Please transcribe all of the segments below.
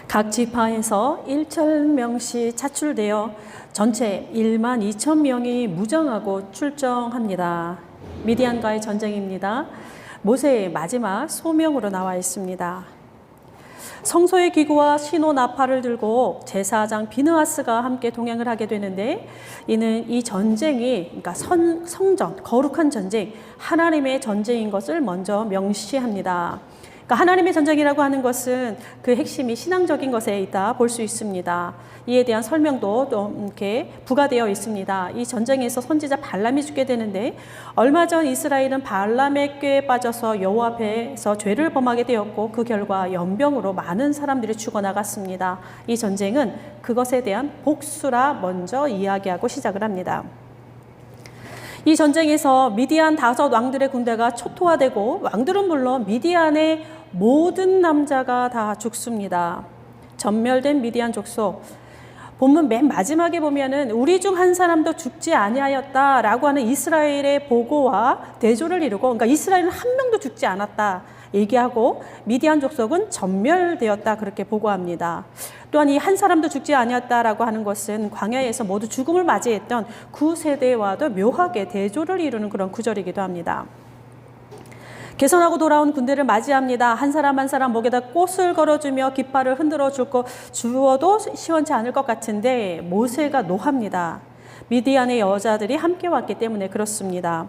각 지파에서 1,000명씩 차출되어 전체 12,000명이 무장하고 출정합니다. 미디안과의 전쟁입니다. 모세의 마지막 소명으로 나와 있습니다. 성소의 기구와 시노 나팔을 들고 제사장 비느하스가 함께 동행을 하게 되는데, 이는 이 전쟁이 그러니까 성전, 거룩한 전쟁, 하나님의 전쟁인 것을 먼저 명시합니다. 그러니까 하나님의 전쟁이라고 하는 것은 그 핵심이 신앙적인 것에 있다 볼 수 있습니다. 이에 대한 설명도 좀 이렇게 부과되어 있습니다. 이 전쟁에서 선지자 발람이 죽게 되는데, 얼마 전 이스라엘은 발람의 꾀에 빠져서 여호와 앞에서 죄를 범하게 되었고, 그 결과 연병으로 많은 사람들이 죽어나갔습니다. 이 전쟁은 그것에 대한 복수라 먼저 이야기하고 시작을 합니다. 이 전쟁에서 미디안 5 왕들의 군대가 초토화되고, 왕들은 물론 미디안의 모든 남자가 다 죽습니다. 전멸된 미디안 족속. 본문 맨 마지막에 보면은 우리 중 한 사람도 죽지 아니하였다라고 하는 이스라엘의 보고와 대조를 이루고, 그러니까 이스라엘은 한 명도 죽지 않았다 얘기하고, 미디안 족속은 전멸되었다 그렇게 보고합니다. 또한 이 한 사람도 죽지 아니었다라고 하는 것은 광야에서 모두 죽음을 맞이했던 구세대와도 묘하게 대조를 이루는 그런 구절이기도 합니다. 개선하고 돌아온 군대를 맞이합니다. 한 사람 한 사람 목에다 꽃을 걸어주며 깃발을 흔들어 주어도 시원치 않을 것 같은데, 모세가 노합니다. 미디안의 여자들이 함께 왔기 때문에 그렇습니다.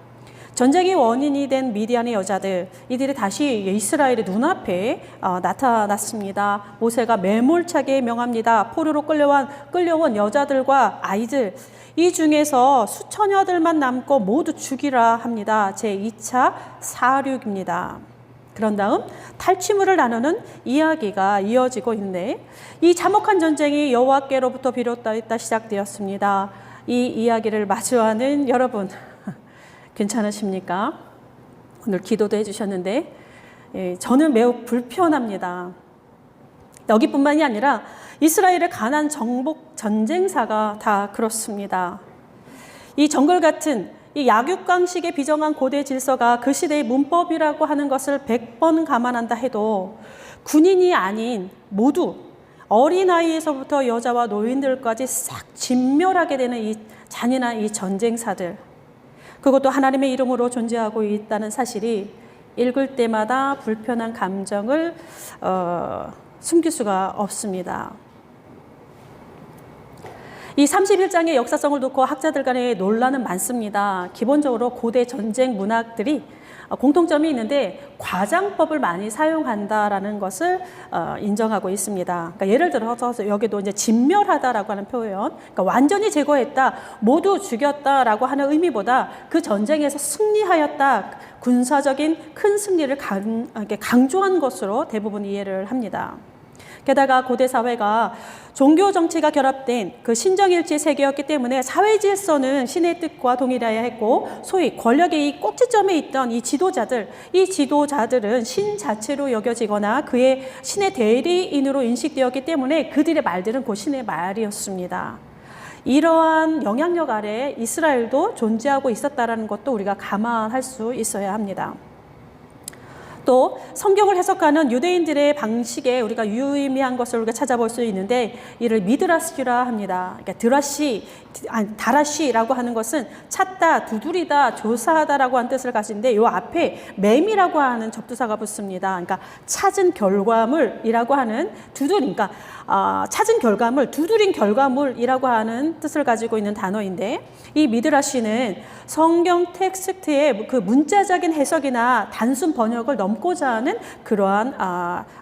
전쟁의 원인이 된 미디안의 여자들, 이들이 다시 이스라엘의 눈앞에 나타났습니다. 모세가 매몰차게 명합니다. 포로로 끌려온 여자들과 아이들, 이 중에서 수천여들만 남고 모두 죽이라 합니다. 제2차 사륙입니다. 그런 다음 탈취물을 나누는 이야기가 이어지고 있는데, 이 참혹한 전쟁이 여호와께로부터 비롯되었다 시작되었습니다. 이 이야기를 마주하는 여러분, 괜찮으십니까? 오늘 기도도 해주셨는데, 저는 매우 불편합니다. 여기뿐만이 아니라 이스라엘의 가나안 정복 전쟁사가 다 그렇습니다. 이 정글 같은 이 약육강식의 비정한 고대 질서가 그 시대의 문법이라고 하는 것을 100번 감안한다 해도, 군인이 아닌 모두 어린아이에서부터 여자와 노인들까지 싹 진멸하게 되는 이 잔인한 이 전쟁사들, 그것도 하나님의 이름으로 존재하고 있다는 사실이 읽을 때마다 불편한 감정을 숨길 수가 없습니다. 이 31장의 역사성을 놓고 학자들 간의 논란은 많습니다. 기본적으로 고대 전쟁 문학들이 공통점이 있는데, 과장법을 많이 사용한다라는 것을 인정하고 있습니다. 그러니까 예를 들어서 여기도 이제 진멸하다라고 하는 표현, 그러니까 완전히 제거했다, 모두 죽였다라고 하는 의미보다 그 전쟁에서 승리하였다, 군사적인 큰 승리를 강조한 것으로 대부분 이해를 합니다. 게다가 고대 사회가 종교 정치가 결합된 그 신정일치 세계였기 때문에 사회 질서는 신의 뜻과 동일해야 했고, 소위 권력의 이 꼭지점에 있던 이 지도자들은 신 자체로 여겨지거나 그의 신의 대리인으로 인식되었기 때문에 그들의 말들은 곧 신의 말이었습니다. 이러한 영향력 아래 이스라엘도 존재하고 있었다는 것도 우리가 감안할 수 있어야 합니다. 또 성경을 해석하는 유대인들의 방식에 우리가 유의미한 것을 우리가 찾아볼 수 있는데, 이를 미드라시라 합니다. 그러니까 다라시라고 하는 것은 찾다, 두드리다, 조사하다라고 하는 뜻을 가지는데, 이 앞에 맴이라고 하는 접두사가 붙습니다. 그러니까 찾은 결과물이라고 하는 그러니까 찾은 결과물, 두드린 결과물이라고 하는 뜻을 가지고 있는 단어인데, 이 미드라시는 성경 텍스트의 그 문자적인 해석이나 단순 번역을 넘고자 하는 그러한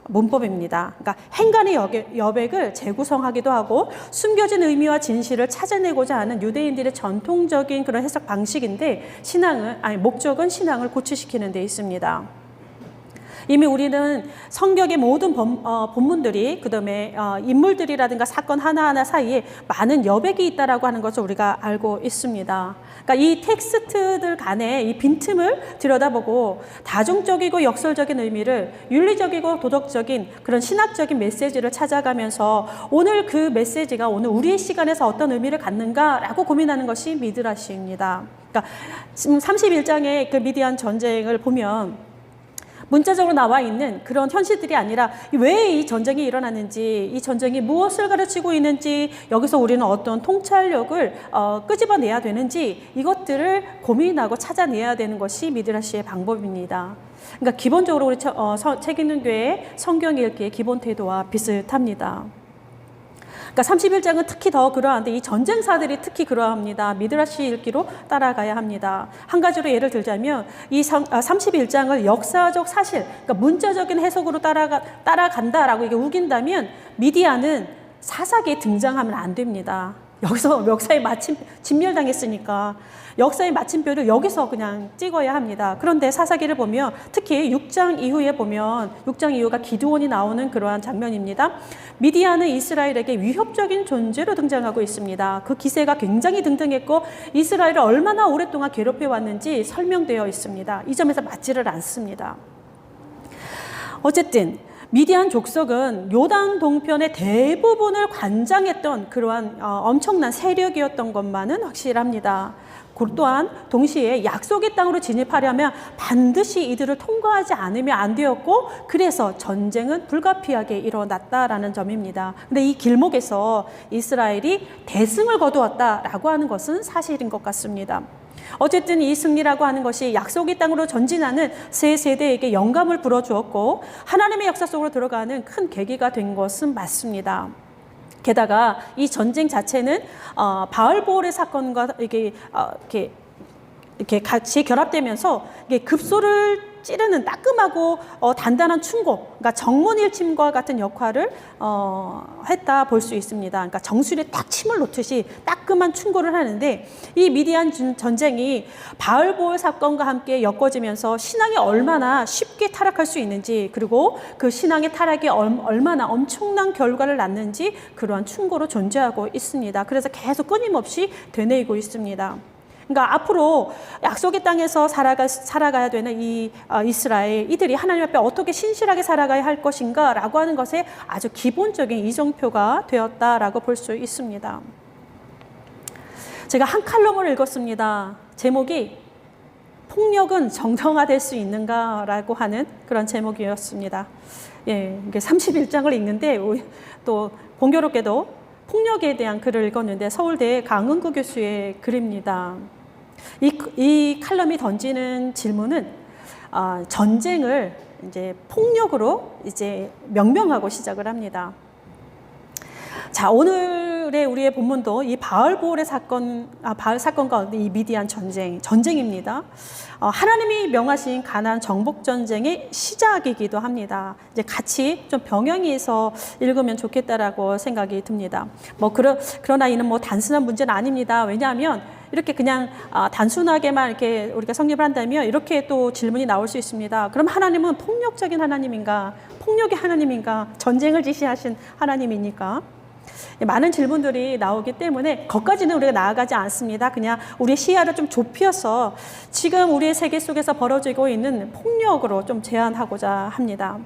문법입니다. 그러니까 행간의 여백을 재구성하기도 하고 숨겨진 의미와 진실을 찾아내고자 하는 유대인들의 전통적인 그런 해석 방식인데, 목적은 신앙을 고취시키는 데 있습니다. 이미 우리는 성경의 모든 본문들이, 그다음에 인물들이라든가 사건 하나하나 사이에 많은 여백이 있다라고 하는 것을 우리가 알고 있습니다. 그러니까 이 텍스트들 간의 이 빈틈을 들여다보고 다중적이고 역설적인 의미를, 윤리적이고 도덕적인 그런 신학적인 메시지를 찾아가면서 오늘 그 메시지가 오늘 우리의 시간에서 어떤 의미를 갖는가라고 고민하는 것이 미드라시입니다. 그러니까 지금 31장의 그 미디안 전쟁을 보면 문자적으로 나와 있는 그런 현실들이 아니라 왜 이 전쟁이 일어났는지, 이 전쟁이 무엇을 가르치고 있는지, 여기서 우리는 어떤 통찰력을 끄집어내야 되는지, 이것들을 고민하고 찾아내야 되는 것이 미드라시의 방법입니다. 그러니까 기본적으로 우리 책 읽는 교회의 성경 읽기의 기본 태도와 비슷합니다. 그러니까 31장은 특히 더 그러한데 이 전쟁사들이 특히 그러합니다. 미드라시 읽기로 따라가야 합니다. 한 가지로 예를 들자면 이 31장을 역사적 사실, 그러니까 문자적인 해석으로 따라간다라고 이게 우긴다면 미디안은 사사기에 등장하면 안 됩니다. 여기서 역사에 진멸당했으니까 역사의 마침표를 여기서 그냥 찍어야 합니다. 그런데 사사기를 보면 특히 6장 이후에 보면 6장 이후가 기드온이 나오는 그러한 장면입니다. 미디안은 이스라엘에게 위협적인 존재로 등장하고 있습니다. 그 기세가 굉장히 등등했고 이스라엘을 얼마나 오랫동안 괴롭혀 왔는지 설명되어 있습니다. 이 점에서 맞지를 않습니다. 어쨌든 미디안 족속은 요단 동편의 대부분을 관장했던 그러한 엄청난 세력이었던 것만은 확실합니다. 또한 동시에 약속의 땅으로 진입하려면 반드시 이들을 통과하지 않으면 안 되었고 그래서 전쟁은 불가피하게 일어났다라는 점입니다. 근데 이 길목에서 이스라엘이 대승을 거두었다라고 하는 것은 사실인 것 같습니다. 어쨌든 이 승리라고 하는 것이 약속의 땅으로 전진하는 새 세대에게 영감을 불어주었고 하나님의 역사 속으로 들어가는 큰 계기가 된 것은 맞습니다. 게다가 이 전쟁 자체는 바알보올의 사건과 이렇게 같이 결합되면서 이게 급소를 찌르는 따끔하고 단단한 충고, 그러니까 정문일침과 같은 역할을 했다 볼 수 있습니다. 그러니까 정수리에 딱 침을 놓듯이 따끔한 충고를 하는데 이 미디안 전쟁이 바알보올 사건과 함께 엮어지면서 신앙이 얼마나 쉽게 타락할 수 있는지 그리고 그 신앙의 타락이 얼마나 엄청난 결과를 낳는지 그러한 충고로 존재하고 있습니다. 그래서 계속 끊임없이 되뇌이고 있습니다. 그러니까 앞으로 약속의 땅에서 살아가야 되는 이 이스라엘, 이들이 하나님 앞에 어떻게 신실하게 살아가야 할 것인가 라고 하는 것에 아주 기본적인 이정표가 되었다라고 볼 수 있습니다. 제가 한 칼럼을 읽었습니다. 제목이 폭력은 정당화될 수 있는가 라고 하는 그런 제목이었습니다. 예, 31장을 읽는데 또 공교롭게도 폭력에 대한 글을 읽었는데 서울대 강은구 교수의 글입니다. 이 칼럼이 던지는 질문은 전쟁을 이제 폭력으로 이제 명명하고 시작을 합니다. 자, 오늘의 우리의 본문도 이 바알보올의 바알 사건 가운데 이 미디안 전쟁입니다. 하나님이 명하신 가나안 정복 전쟁의 시작이기도 합니다. 이제 같이 좀 병행이 해서 읽으면 좋겠다라고 생각이 듭니다. 그러나 이는 단순한 문제는 아닙니다. 왜냐하면 이렇게 그냥 단순하게만 이렇게 우리가 성립을 한다면 이렇게 또 질문이 나올 수 있습니다. 그럼 하나님은 폭력적인 하나님인가? 폭력의 하나님인가? 전쟁을 지시하신 하나님입니까? 많은 질문들이 나오기 때문에 거기까지는 우리가 나아가지 않습니다. 그냥 우리의 시야를 좀 좁혀서 지금 우리의 세계 속에서 벌어지고 있는 폭력으로 좀 제안하고자 합니다.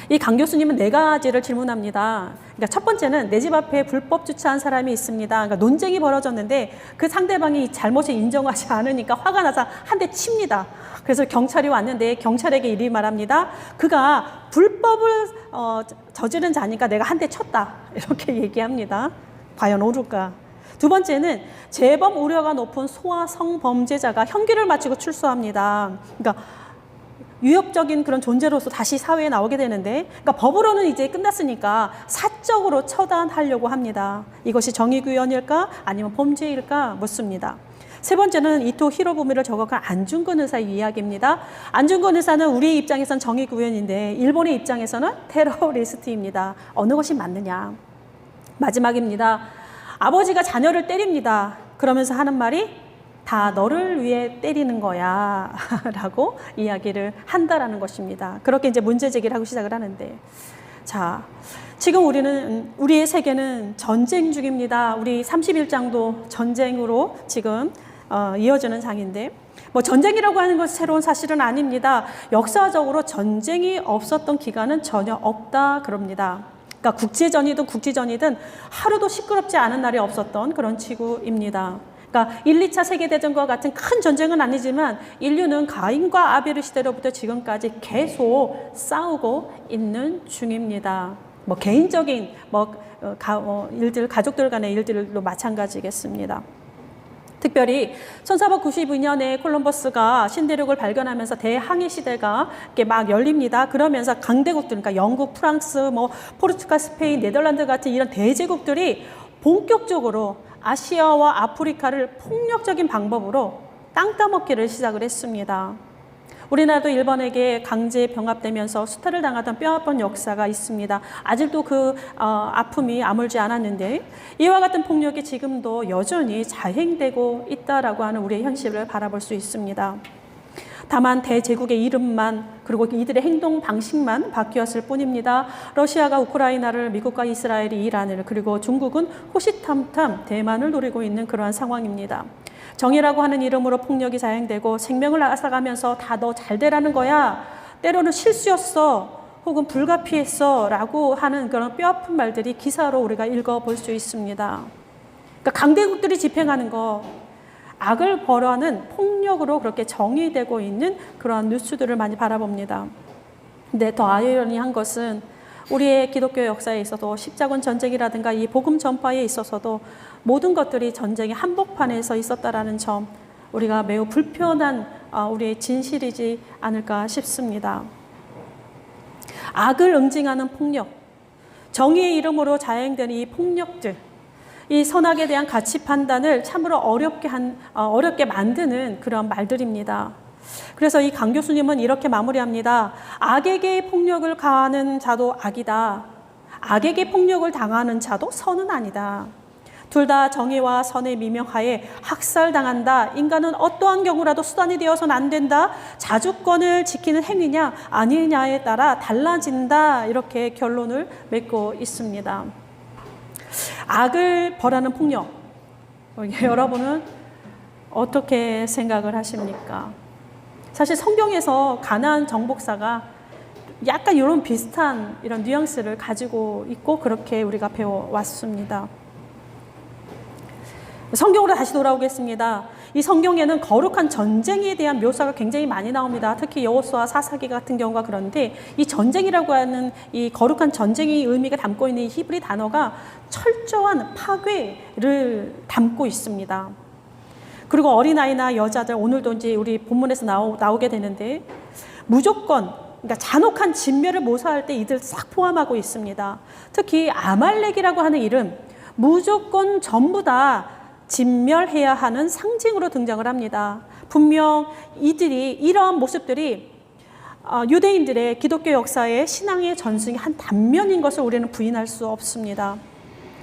이 강 교수님은 4가지를 질문합니다. 그러니까 첫 번째는 내 집 앞에 불법 주차한 사람이 있습니다. 그러니까 논쟁이 벌어졌는데 그 상대방이 잘못을 인정하지 않으니까 화가 나서 한 대 칩니다. 그래서 경찰이 왔는데 경찰에게 이리 말합니다. 그가 불법을 저지른 자니까 내가 한 대 쳤다. 이렇게 얘기합니다. 과연 옳을까? 두 번째는 재범 우려가 높은 소아 성범죄자가 형기를 마치고 출소합니다. 그러니까 유협적인 그런 존재로서 다시 사회에 나오게 되는데, 그러니까 법으로는 이제 끝났으니까 사적으로 처단하려고 합니다. 이것이 정의구현일까 아니면 범죄일까 묻습니다. 세 번째는 이토 히로부미를 저격한 안중근 의사의 이야기입니다. 안중근 의사는 우리의 입장에서는 정의구현인데 일본의 입장에서는 테러리스트입니다. 어느 것이 맞느냐? 마지막입니다. 아버지가 자녀를 때립니다. 그러면서 하는 말이 다 너를 위해 때리는 거야 라고 이야기를 한다라는 것입니다. 그렇게 이제 문제 제기를 하고 시작을 하는데, 자, 지금 우리의 세계는 전쟁 중입니다. 우리 31장도 전쟁으로 지금 이어지는 장인데, 전쟁이라고 하는 것은 새로운 사실은 아닙니다. 역사적으로 전쟁이 없었던 기간은 전혀 없다 그럽니다. 그러니까 국제전이든 국지전이든 하루도 시끄럽지 않은 날이 없었던 그런 지구입니다. 그러니까 1, 2차 세계대전과 같은 큰 전쟁은 아니지만 인류는 가인과 아벨의 시대로부터 지금까지 계속 싸우고 있는 중입니다. 뭐 개인적인 일들, 가족들 간의 일들도 마찬가지겠습니다. 특별히 1492년에 콜럼버스가 신대륙을 발견하면서 대항해 시대가 이렇게 막 열립니다. 그러면서 강대국들, 그러니까 영국, 프랑스, 뭐 포르투갈, 스페인, 네덜란드 같은 이런 대제국들이 본격적으로 아시아와 아프리카를 폭력적인 방법으로 땅 따먹기를 시작을 했습니다. 우리나라도 일본에게 강제 병합되면서 수탈을 당하던 뼈아픈 역사가 있습니다. 아직도 그 아픔이 아물지 않았는데 이와 같은 폭력이 지금도 여전히 자행되고 있다라고 하는 우리의 현실을 바라볼 수 있습니다. 다만 대제국의 이름만 그리고 이들의 행동 방식만 바뀌었을 뿐입니다. 러시아가 우크라이나를, 미국과 이스라엘이 이란을, 그리고 중국은 호시탐탐 대만을 노리고 있는 그러한 상황입니다. 정의라고 하는 이름으로 폭력이 자행되고 생명을 앗아가면서 다 너 잘 되라는 거야, 때로는 실수였어, 혹은 불가피했어 라고 하는 그런 뼈아픈 말들이 기사로 우리가 읽어볼 수 있습니다. 그러니까 강대국들이 집행하는 거, 악을 벌하는 폭력으로 그렇게 정의되고 있는 그러한 뉴스들을 많이 바라봅니다. 근데 더 아이러니한 것은 우리의 기독교 역사에 있어서 십자군 전쟁이라든가 이 복음 전파에 있어서도 모든 것들이 전쟁의 한복판에서 있었다라는 점, 우리가 매우 불편한 우리의 진실이지 않을까 싶습니다. 악을 응징하는 폭력, 정의의 이름으로 자행되는 이 폭력들, 이 선악에 대한 가치 판단을 참으로 어렵게 만드는 그런 말들입니다. 그래서 이 강 교수님은 이렇게 마무리합니다. 악에게 폭력을 가하는 자도 악이다. 악에게 폭력을 당하는 자도 선은 아니다. 둘 다 정의와 선의 미명하에 학살당한다. 인간은 어떠한 경우라도 수단이 되어서는 안 된다. 자주권을 지키는 행위냐 아니냐에 따라 달라진다. 이렇게 결론을 맺고 있습니다. 악을 벌하는 폭력, 여러분은 어떻게 생각을 하십니까? 사실 성경에서 가나안 정복사가 약간 이런 비슷한 이런 뉘앙스를 가지고 있고 그렇게 우리가 배워왔습니다. 성경으로 다시 돌아오겠습니다. 이 성경에는 거룩한 전쟁에 대한 묘사가 굉장히 많이 나옵니다. 특히 여호수아, 사사기 같은 경우가 그런데 이 전쟁이라고 하는 이 거룩한 전쟁의 의미가 담고 있는 이 히브리 단어가 철저한 파괴를 담고 있습니다. 그리고 어린아이나 여자들, 오늘도 이제 우리 본문에서 나오게 되는데 무조건, 그러니까 잔혹한 진멸을 모사할 때 이들 싹 포함하고 있습니다. 특히 아말렉이라고 하는 이름, 무조건 전부 다 진멸해야 하는 상징으로 등장을 합니다. 분명 이러한 모습들이 유대인들의 기독교 역사의 신앙의 전승의 한 단면인 것을 우리는 부인할 수 없습니다.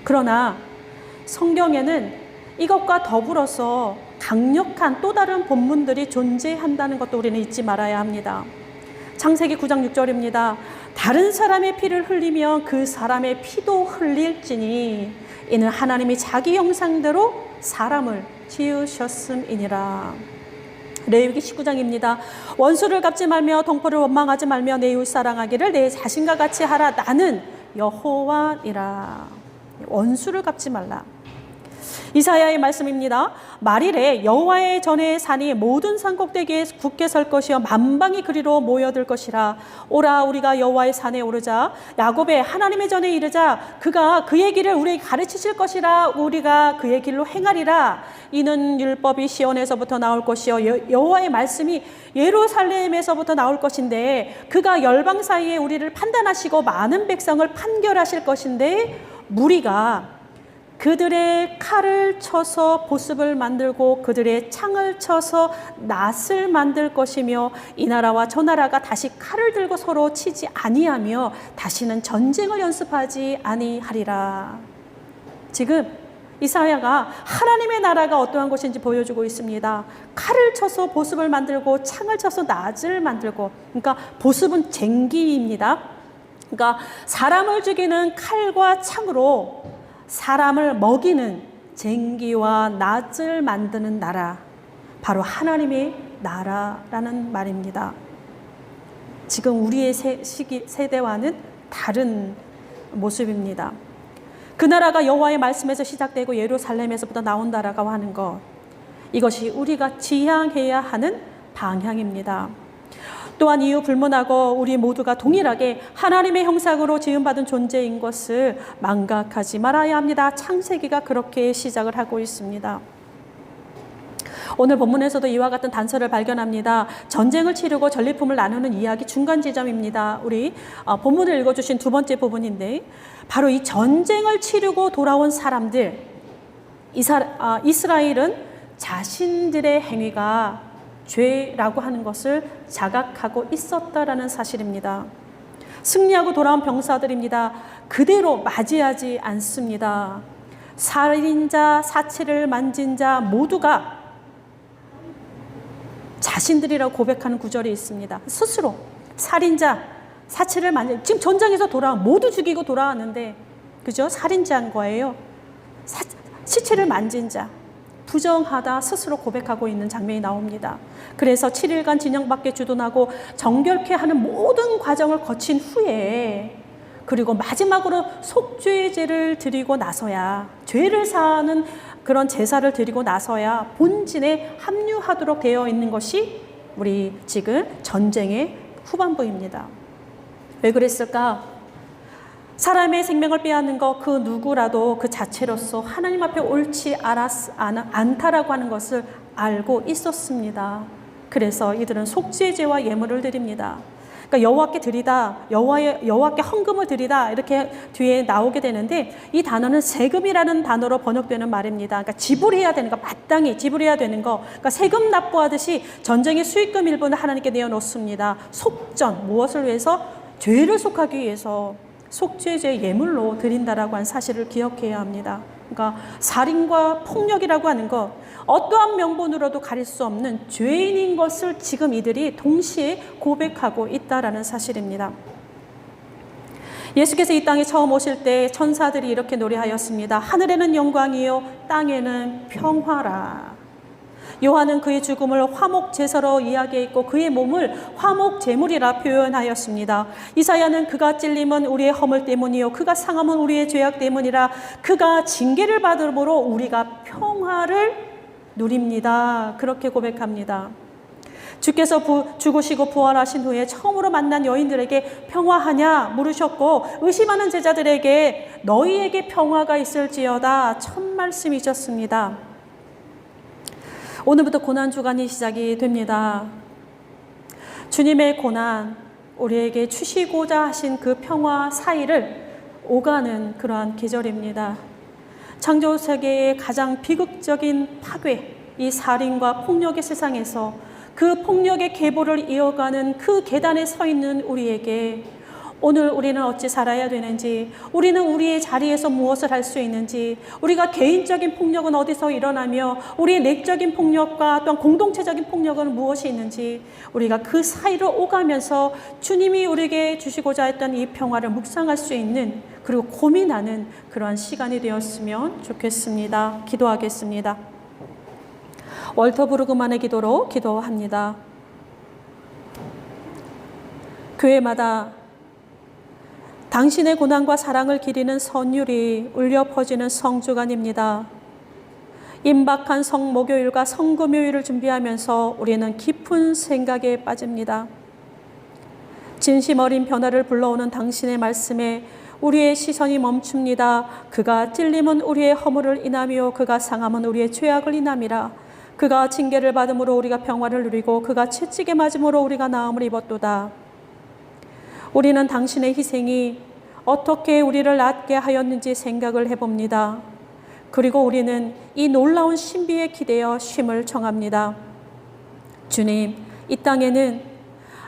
그러나 성경에는 이것과 더불어서 강력한 또 다른 본문들이 존재한다는 것도 우리는 잊지 말아야 합니다. 창세기 9장 6절입니다. 다른 사람의 피를 흘리면 그 사람의 피도 흘릴지니 이는 하나님이 자기 형상대로 사람을 지으셨음이니라. 레위기 19장입니다. 원수를 갚지 말며 동포를 원망하지 말며 내 이웃 사랑하기를 내 자신과 같이 하라. 나는 여호와니라. 원수를 갚지 말라. 이사야의 말씀입니다. 말일에 여호와의 전에 산이 모든 산 꼭대기에 굳게 설 것이요 만방이 그리로 모여들 것이라. 오라 우리가 여호와의 산에 오르자 야곱의 하나님의 전에 이르자. 그가 그의 길을 우리에게 가르치실 것이라. 우리가 그의 길로 행하리라. 이는 율법이 시온에서부터 나올 것이요 여호와의 말씀이 예루살렘에서부터 나올 것인데 그가 열방 사이에 우리를 판단하시고 많은 백성을 판결하실 것인데 무리가 그들의 칼을 쳐서 보습을 만들고 그들의 창을 쳐서 낫을 만들 것이며 이 나라와 저 나라가 다시 칼을 들고 서로 치지 아니하며 다시는 전쟁을 연습하지 아니하리라. 지금 이사야가 하나님의 나라가 어떠한 것인지 보여주고 있습니다. 칼을 쳐서 보습을 만들고 창을 쳐서 낫을 만들고, 그러니까 보습은 쟁기입니다. 그러니까 사람을 죽이는 칼과 창으로 사람을 먹이는 쟁기와 낫을 만드는 나라, 바로 하나님의 나라라는 말입니다. 지금 우리의 세대와는 다른 모습입니다. 그 나라가 여호와의 말씀에서 시작되고 예루살렘에서부터 나온다라고 하는 것, 이것이 우리가 지향해야 하는 방향입니다. 또한 이유 불문하고 우리 모두가 동일하게 하나님의 형상으로 지음받은 존재인 것을 망각하지 말아야 합니다. 창세기가 그렇게 시작을 하고 있습니다. 오늘 본문에서도 이와 같은 단서를 발견합니다. 전쟁을 치르고 전리품을 나누는 이야기 중간 지점입니다. 우리 본문을 읽어주신 두 번째 부분인데, 바로 이 전쟁을 치르고 돌아온 사람들, 이스라엘은 자신들의 행위가 죄라고 하는 것을 자각하고 있었다라는 사실입니다. 승리하고 돌아온 병사들입니다. 그대로 맞이하지 않습니다. 살인자, 사체를 만진 자 모두가 자신들이라고 고백하는 구절이 있습니다. 스스로 살인자, 사체를 만진, 지금 전장에서 모두 죽이고 돌아왔는데, 그죠? 살인자인 거예요. 시체를 만진 자, 부정하다 스스로 고백하고 있는 장면이 나옵니다. 그래서 7일간 진영 밖에 주둔하고 정결케 하는 모든 과정을 거친 후에, 그리고 마지막으로 속죄제를 드리고 나서야, 죄를 사하는 그런 제사를 드리고 나서야 본진에 합류하도록 되어 있는 것이 우리 지금 전쟁의 후반부입니다. 왜 그랬을까? 사람의 생명을 빼앗는 것 그 누구라도 그 자체로서 하나님 앞에 옳지 않다라고 하는 것을 알고 있었습니다. 그래서 이들은 속죄제와 예물을 드립니다. 그러니까 여호와께 드리다, 여호와께 헌금을 드리다, 이렇게 뒤에 나오게 되는데, 이 단어는 세금이라는 단어로 번역되는 말입니다. 그러니까 지불해야 되는 거, 마땅히 지불해야 되는 거, 그러니까 세금 납부하듯이 전쟁의 수익금 일부는 하나님께 내어놓습니다. 속전, 무엇을 위해서? 죄를 속하기 위해서 속죄제 예물로 드린다라고 하는 사실을 기억해야 합니다. 그러니까 살인과 폭력이라고 하는 것, 어떠한 명분으로도 가릴 수 없는 죄인인 것을 지금 이들이 동시에 고백하고 있다라는 사실입니다. 예수께서 이 땅에 처음 오실 때 천사들이 이렇게 노래하였습니다. 하늘에는 영광이요 땅에는 평화라. 요한은 그의 죽음을 화목 제사로 이야기했고 그의 몸을 화목 제물이라 표현하였습니다. 이사야는 그가 찔림은 우리의 허물 때문이요 그가 상함은 우리의 죄악 때문이라. 그가 징계를 받음으로 우리가 평화를 누립니다. 그렇게 고백합니다. 주께서 죽으시고 부활하신 후에 처음으로 만난 여인들에게 평화하냐 물으셨고, 의심하는 제자들에게 너희에게 평화가 있을지어다 첫 말씀이셨습니다. 오늘부터 고난주간이 시작이 됩니다. 주님의 고난, 우리에게 주시고자 하신 그 평화 사이를 오가는 그러한 계절입니다. 창조세계의 가장 비극적인 파괴, 이 살인과 폭력의 세상에서 그 폭력의 계보를 이어가는 그 계단에 서 있는 우리에게 오늘 우리는 어찌 살아야 되는지, 우리는 우리의 자리에서 무엇을 할 수 있는지, 우리가 개인적인 폭력은 어디서 일어나며 우리의 내적인 폭력과 또한 공동체적인 폭력은 무엇이 있는지, 우리가 그 사이를 오가면서 주님이 우리에게 주시고자 했던 이 평화를 묵상할 수 있는, 그리고 고민하는 그러한 시간이 되었으면 좋겠습니다. 기도하겠습니다. 월터 브루그만의 기도로 기도합니다. 교회마다 당신의 고난과 사랑을 기리는 선율이 울려 퍼지는 성주간입니다. 임박한 성목요일과 성금요일을 준비하면서 우리는 깊은 생각에 빠집니다. 진심 어린 변화를 불러오는 당신의 말씀에 우리의 시선이 멈춥니다. 그가 찔림은 우리의 허물을 인하며 그가 상함은 우리의 죄악을 인함이라. 그가 징계를 받음으로 우리가 평화를 누리고 그가 채찍에 맞음으로 우리가 나음을 입었도다. 우리는 당신의 희생이 어떻게 우리를 낫게 하였는지 생각을 해봅니다. 그리고 우리는 이 놀라운 신비에 기대어 쉼을 청합니다. 주님, 이 땅에는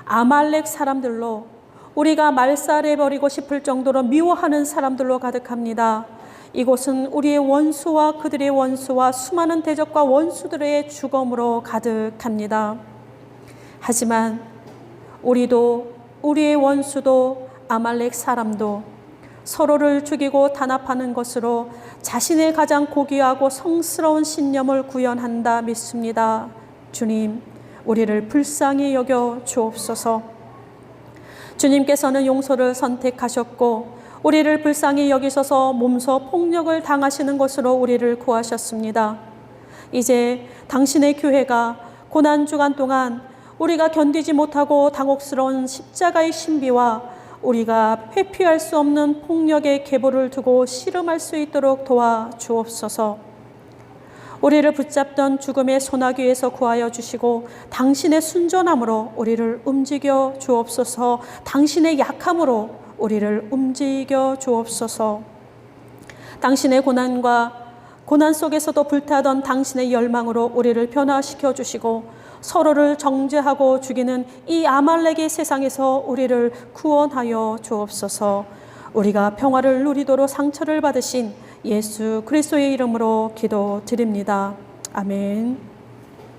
아말렉 사람들로, 우리가 말살해버리고 싶을 정도로 미워하는 사람들로 가득합니다. 이곳은 우리의 원수와 그들의 원수와 수많은 대적과 원수들의 죽음으로 가득합니다. 하지만 우리도, 우리의 원수도, 아말렉 사람도 서로를 죽이고 단합하는 것으로 자신의 가장 고귀하고 성스러운 신념을 구현한다 믿습니다. 주님, 우리를 불쌍히 여겨 주옵소서. 주님께서는 용서를 선택하셨고 우리를 불쌍히 여기셔서 몸소 폭력을 당하시는 것으로 우리를 구하셨습니다. 이제 당신의 교회가 고난 주간 동안 우리가 견디지 못하고 당혹스러운 십자가의 신비와 우리가 회피할 수 없는 폭력의 계보를 두고 씨름할 수 있도록 도와주옵소서. 우리를 붙잡던 죽음의 소나기에서 구하여 주시고 당신의 순전함으로 우리를 움직여 주옵소서. 당신의 약함으로 우리를 움직여 주옵소서. 당신의 고난 속에서도 불타던 당신의 열망으로 우리를 변화시켜 주시고 서로를 정죄하고 죽이는 이 아말렉의 세상에서 우리를 구원하여 주옵소서. 우리가 평화를 누리도록 상처를 받으신 예수 그리스도의 이름으로 기도드립니다. 아멘.